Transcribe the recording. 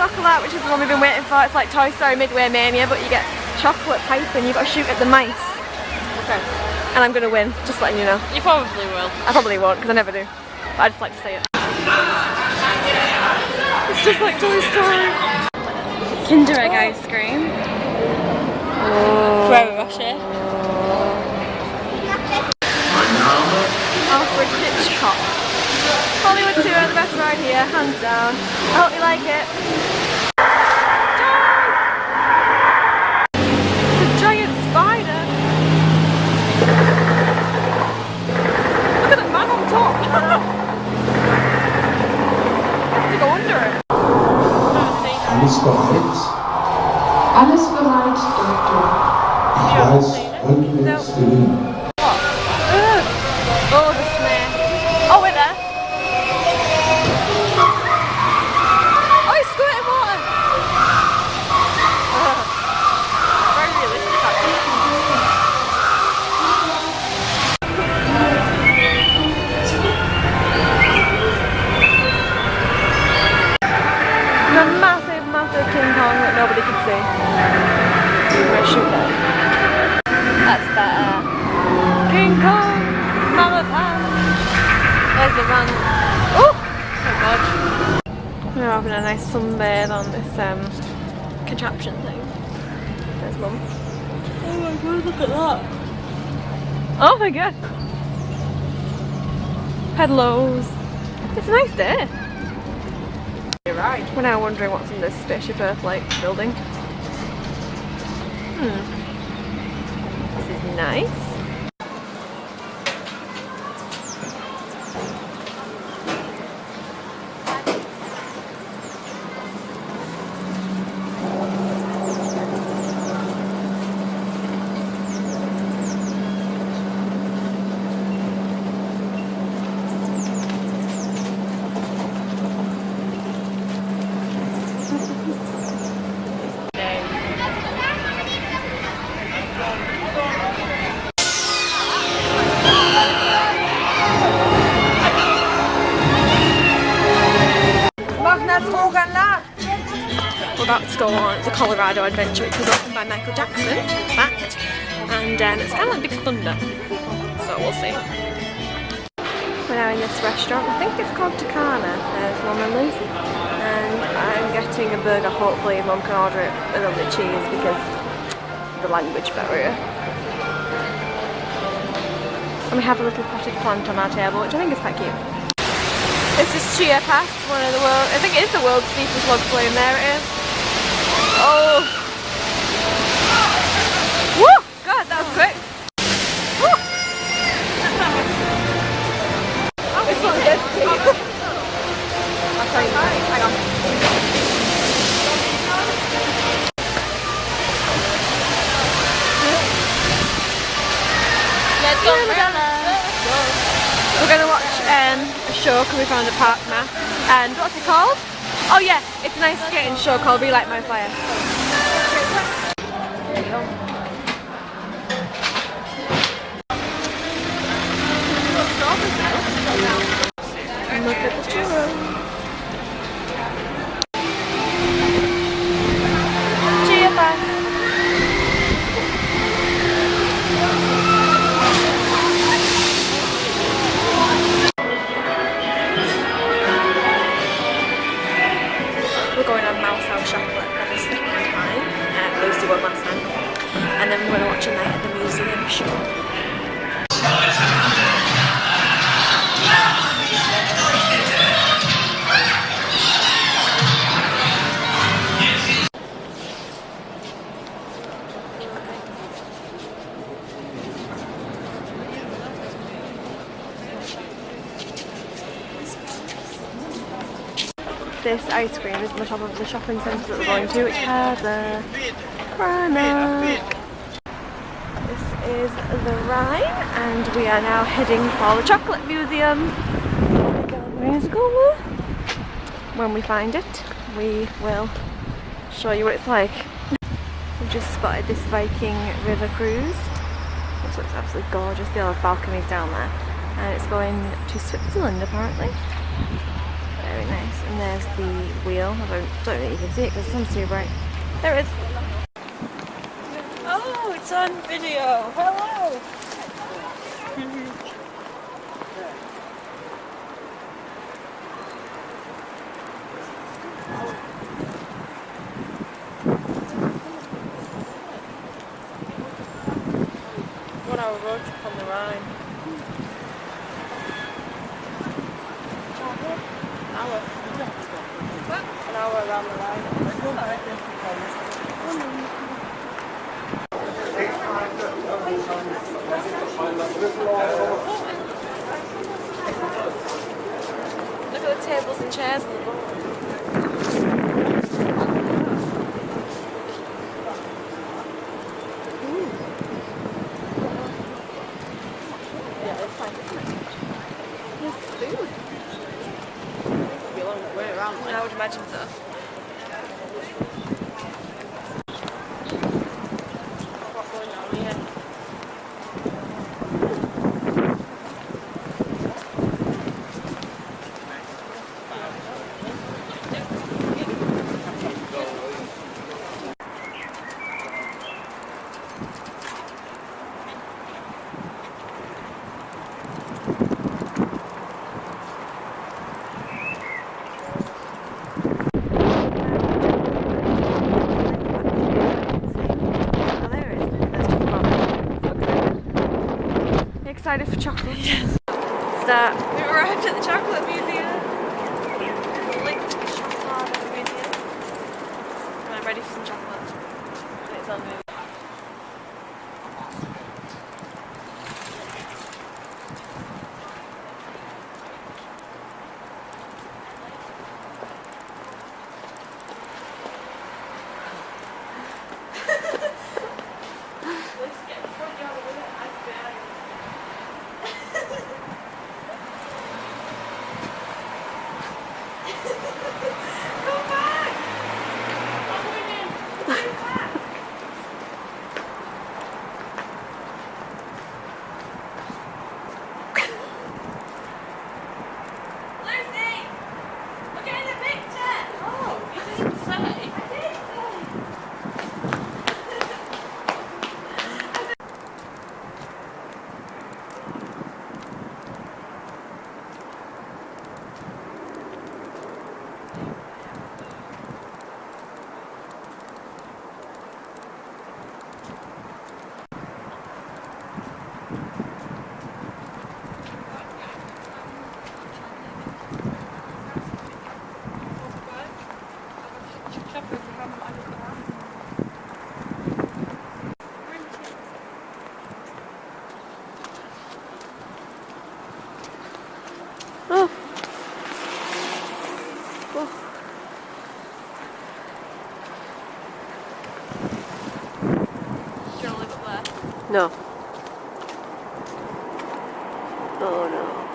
chocolate, which is the one we've been waiting for. It's like Toy Story Midway Mania, but you get chocolate pipe and you've got to shoot at the mice. Okay. And I'm going to win, just letting you know. You probably will. I probably won't, because I never do. But I just like to say it. It's just like Toy Story. Kinder Egg ice cream. Ferrero Rocher. Alfred Hitchcock. Hollywood Tour, the best ride here, hands down. I hope you like it. It's a giant spider. Look at the man on top. You have to go under it. Alles bereit? Alles bereit, Doktor. Ich weiß, heute wird's gelingen. Oh, the snare. Oh, we're there. Oh, he's squirting water. Very realistic, actually. The massive, massive King Kong that nobody could see. I'm going to shoot that. That's better. King Kong! Mama Pan! There's the run. Oh! Oh god. We're having a nice sunbathe on this contraption thing. There's Mum. Oh my god, look at that. Oh my god! Pedlos. It's a nice day. You're right. We're now wondering what's in this Spaceship Earth-like building. This is nice. We're about to go on the Colorado Adventure, which was opened by Michael Jackson, fact, and it's kind of like Big Thunder, so we'll see. We're now in this restaurant, I think it's called Takana. There's Mum and Lucy, and I'm getting a burger. Hopefully Mum can order it with a bit of cheese because of the language barrier. And we have a little potted plant on our table, which I think is quite cute. This is Chia Pass, one of the world, I think it is the world's steepest log flume. There it is. Oh! Woo! God, that was quick. Woo! This one's good. I'll tell you. Hang on. Let's go, umbrella. We're going to watch a show because we found a park map. And what's it called? Oh yeah, it's a nice skating show called Relight My Fire. There you go. And look at the churros. Cheer back. We're going on Mouse House Chocolate for the second time. Lucy won last time. And then we're going to watch a night at the museum show. This ice cream is on the top of the shopping centre that we're going to, which has a Rhine. This is the Rhine, and we are now heading for the chocolate museum. When we find it, we will show you what it's like. We've just spotted this Viking river cruise. This looks absolutely gorgeous. They all have balconies down there, and it's going to Switzerland apparently. Very nice. And there's the wheel. I don't think you can see it because the sun's too bright. There it is. Oh, it's on video. Hello. One hour road trip on the Rhine. An hour around the Rhine. Look at the tables and chairs on the board. Yeah, it's fine. Yes, food. Be a long way around. I would imagine so. What's going on here? Excited for chocolate. Yes. Start. We arrived at the chocolate museum. Link to the chocolate museum. And I'm ready for some chocolate. And it's on movie. Oh. Oh. Do you want to leave it there? No. Oh no.